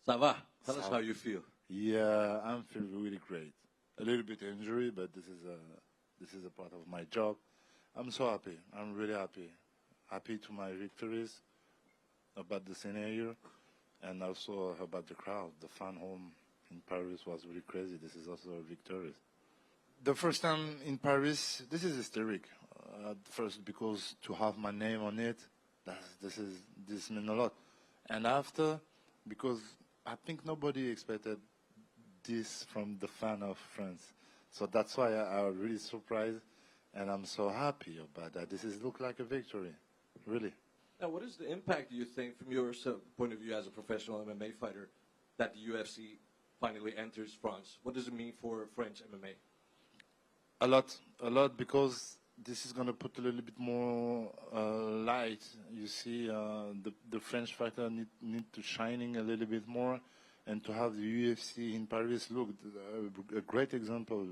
Ça va? Tell us how you feel. Yeah, I'm feeling really great. A little bit injury, but this is a part of my job. I'm so happy. I'm really happy. Happy to my victories, about the scenario, and also about the crowd. The fan home in Paris was really crazy. This is also a victory. The first time in Paris, this is historic. First, because to have my name on it, this means a lot. And after, because I think nobody expected this from the fan of France. So that's why I'm really surprised, and I'm so happy about that. This is look like a victory, really. Now, what is the impact, do you think, from your point of view as a professional MMA fighter, that the UFC finally enters France? What does it mean for French MMA? A lot, because this is going to put a little bit more light. You see, the French fighter need to shining a little bit more, and to have the UFC in Paris. Look, a great example,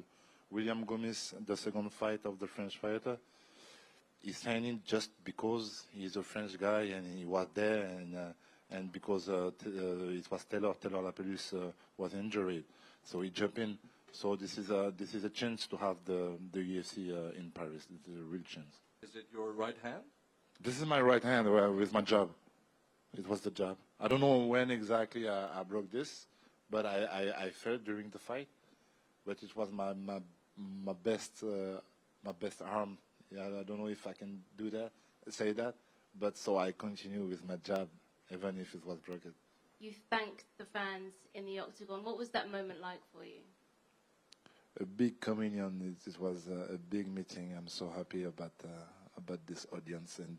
William Gomez, the second fight of the French fighter. He's signing just because he's a French guy and he was there, and because it was Taylor Lapellus was injured, so he jumped in. So this is a chance to have the UFC in Paris. It's a real chance. Is it your right hand? This is my right hand with my jab. It was the jab. I don't know when exactly I broke this, but I felt during the fight. But it was my best arm. Yeah, I don't know if I can say that, but so I continue with my jab, even if it was broken. You thanked the fans in the octagon. What was that moment like for you? A big communion. It was a big meeting. I'm so happy about this audience and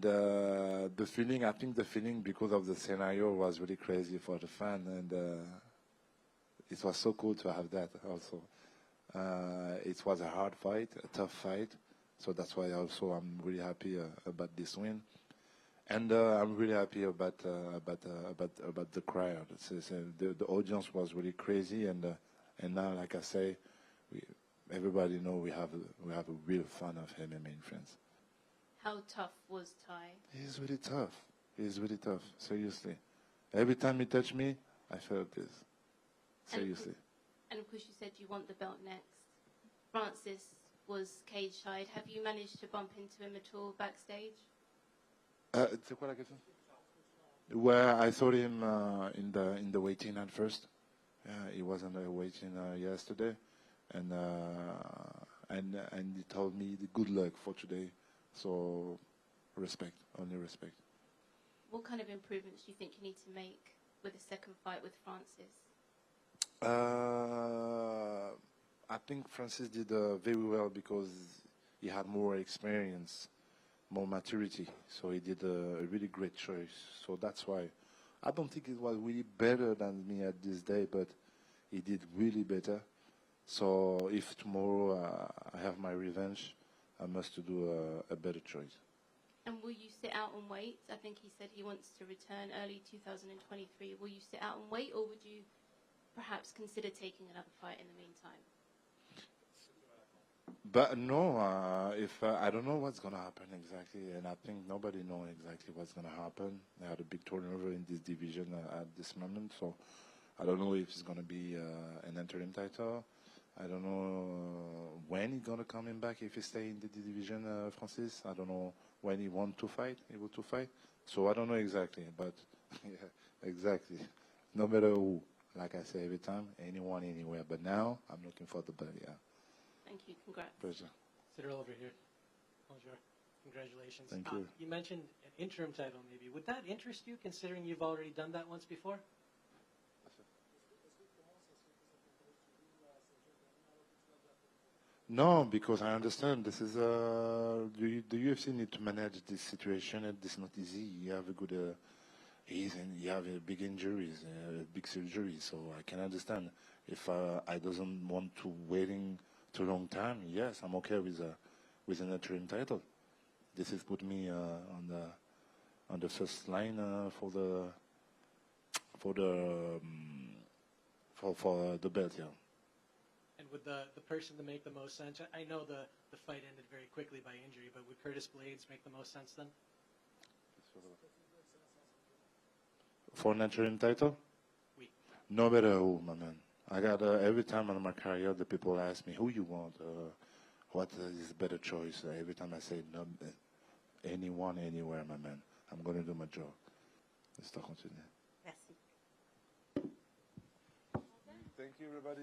the feeling. I think the feeling, because of the scenario, was really crazy for the fan, and it was so cool to have that also. It was a hard fight, a tough fight, so that's why also I'm really happy about this win, and I'm really happy about the crowd. The audience was really crazy, and now, like I say, everybody know we have a real fan of MMA in France. How tough was Ty? He's really tough. He's really tough. Seriously, every time he touched me, I felt this. Seriously. And of course, you said you want the belt next. Francis was cage-side. Have you managed to bump into him at all backstage? C'est quoi la question? Well, I saw him in the waiting at first. He wasn't waiting yesterday, and he told me the good luck for today. So respect, only respect. What kind of improvements do you think you need to make with the second fight with Francis? I think Francis did very well because he had more experience, more maturity. So he did a really great choice. So that's why I don't think it was really better than me at this day, but he did really better. So if tomorrow I have my revenge, I must do a better choice. And will you sit out and wait? I think he said he wants to return early 2023. Will you sit out and wait, or would you perhaps consider taking another fight in the meantime? But no, I don't know what's going to happen exactly, and I think nobody knows exactly what's going to happen. They had a big turnover in this division at this moment, so I don't know if it's going to be an interim title. I don't know when he's going to come back, if he stay in the division, Francis. I don't know when he want to fight, able to fight. So I don't know exactly, but yeah, exactly. No matter who, like I say every time, anyone, anywhere. But now, I'm looking for the belt, yeah. Thank you. Congrats. Pleasure. Ciryl over here. Bonjour. Congratulations. Thank you. You mentioned an interim title, maybe. Would that interest you, considering you've already done that once before? No, because I understand this is the UFC need to manage this situation, and it's not easy. You have a good, you have big injuries, big surgery, so I can understand. If I doesn't want to waiting too long time, yes, I'm okay with an interim title. This is put me on the first line for the belt, yeah. And would the person to make the most sense? I know the fight ended very quickly by injury, but would Curtis Blades make the most sense then? For an interim title? Oui. No matter who, my man. I got every time in my career, the people ask me who you want, what is a better choice. Every time I say no, anyone, anywhere, my man. I'm going to do my job. Let's talk continue. Merci. Thank you, everybody.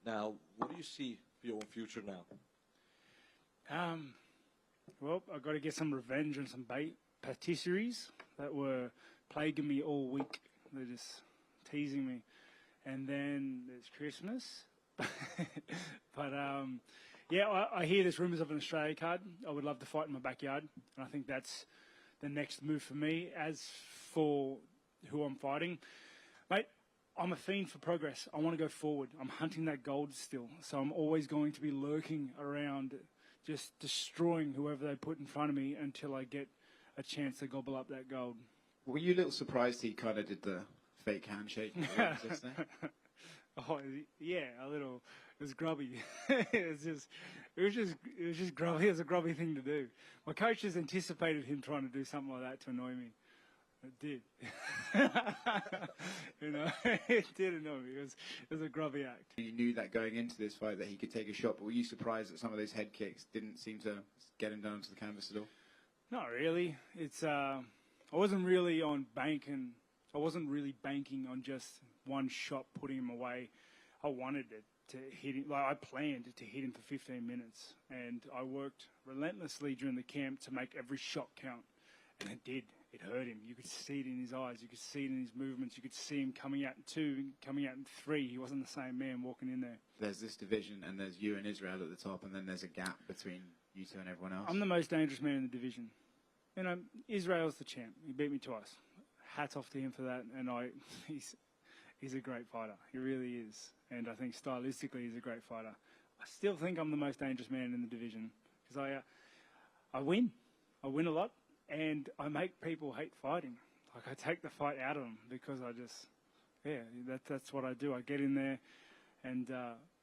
Now, what do you see for your own future now? Well, I've got to get some revenge on some patisseries that were plaguing me all week. They're just teasing me. And then there's Christmas. But, yeah, I hear there's rumours of an Australia card. I would love to fight in my backyard. And I think that's the next move for me. As for who I'm fighting, mate, I'm a fiend for progress. I want to go forward. I'm hunting that gold still. So I'm always going to be lurking around, just destroying whoever they put in front of me until I get a chance to gobble up that gold. Were you a little surprised he kind of did the fake handshake? Just there? Oh yeah, a little. It was grubby. it was just grubby. It was a grubby thing to do. My coaches anticipated him trying to do something like that to annoy me. It did. You know, it did annoy me. It was a grubby act. You knew that going into this fight that he could take a shot, but were you surprised that some of those head kicks didn't seem to get him down to the canvas at all? Not really. It's I wasn't really banking on just one shot putting him away. I wanted it to hit him. Like I planned to hit him for 15 minutes, and I worked relentlessly during the camp to make every shot count, and it did. It hurt him. You could see it in his eyes. You could see it in his movements. You could see him coming out in 2, coming out in 3. He wasn't the same man walking in there. There's this division, and there's you and Israel at the top, and then there's a gap between you two and everyone else. I'm the most dangerous man in the division. You know, Israel's the champ. He beat me twice. Hats off to him for that. And he's a great fighter. He really is. And I think stylistically he's a great fighter. I still think I'm the most dangerous man in the division because I win. I win a lot. And I make people hate fighting. Like, I take the fight out of them because that's what I do. I get in there and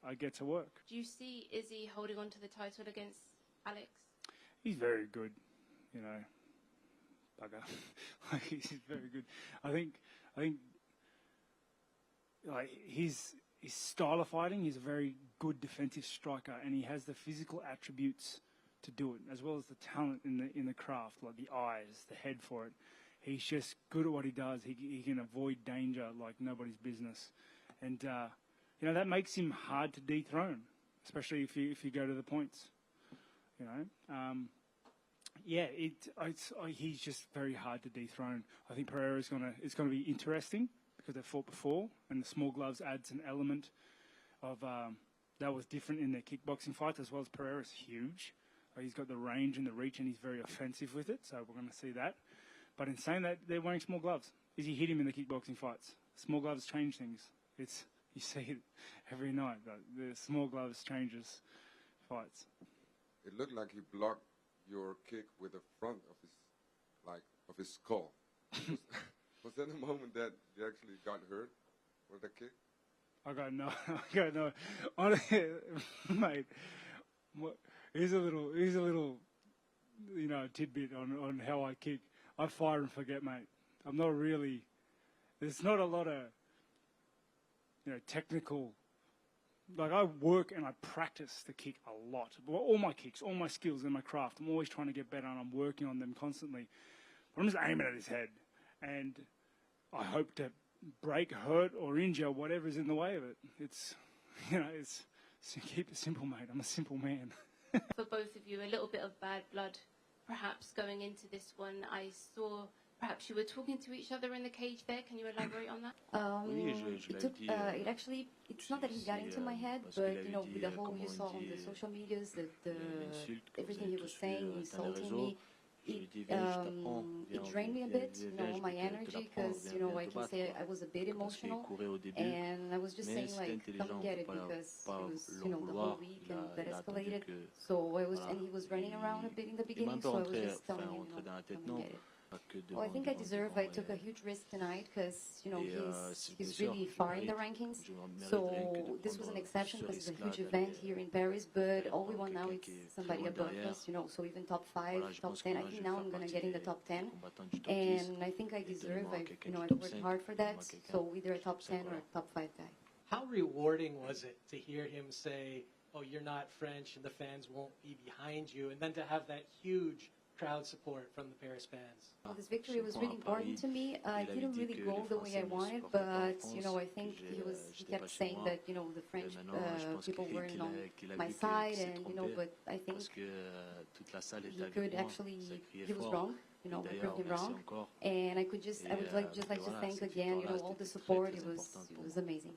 I get to work. Do you see Izzy holding on to the title against Alex? He's very good, you know. Bugger. He's very good. I think like his style of fighting, he's a very good defensive striker, and he has the physical attributes to do it, as well as the talent in the craft, like the eyes, the head for it. He's just good at what he does. He can avoid danger like nobody's business, and you know that makes him hard to dethrone, especially if you go to the points. You know, he's just very hard to dethrone. I think Pereira's it's gonna be interesting because they've fought before, and the small gloves adds an element of that was different in their kickboxing fights, as well as Pereira's huge. He's got the range and the reach, and he's very offensive with it, so we're going to see that. But in saying that, they're wearing small gloves. Izzy hit him in the kickboxing fights. Small gloves change things. You see it every night. The small gloves changes fights. It looked like he blocked your kick with the front of his skull. Was that a moment that you actually got hurt with the kick? I got no. Honestly, mate. Here's a little, you know, tidbit on how I kick. I fire and forget, mate. I'm not really. There's not a lot of, you know, technical. Like I work and I practice to kick a lot. All my kicks, all my skills and my craft. I'm always trying to get better, and I'm working on them constantly. But I'm just aiming at his head, and I hope to break, hurt, or injure whatever's in the way of it. It's, you know, keep it simple, mate. I'm a simple man. For both of you, a little bit of bad blood, perhaps, going into this one. I saw perhaps you were talking to each other in the cage there. Can you elaborate on that? It actually, it's not that he got into my head, but you know, with the whole you saw on the social medias, everything he was saying, insulting me, it drained me a bit, you know, my energy, because you know, I can say I was a bit emotional, and I was just saying like, come and get it, because it was, you know, the whole week and that escalated. So I was, and he was running around a bit in the beginning, so I was just telling him, you know, come and get it. Well, I think I took a huge risk tonight because, you know, he's really far in the rankings. So this was an exception because it's a huge event here in Paris, but all we want now is somebody above us, you know, so even top 5, top 10. I think now I'm going to get in the top 10. And I think I deserve, you know, I've worked hard for that. So either a top 10 or a top 5 guy. How rewarding was it to hear him say, oh, you're not French and the fans won't be behind you, and then to have that huge crowd support from the Paris fans? Well, this victory was really important to me. I didn't really go the way I wanted, but you know, I think he kept saying that, you know, the French people weren't on my side, and you know, but I think he could actually, he was wrong. You know, I proved him wrong, and I would like to thank again, you know, all the support. It was amazing.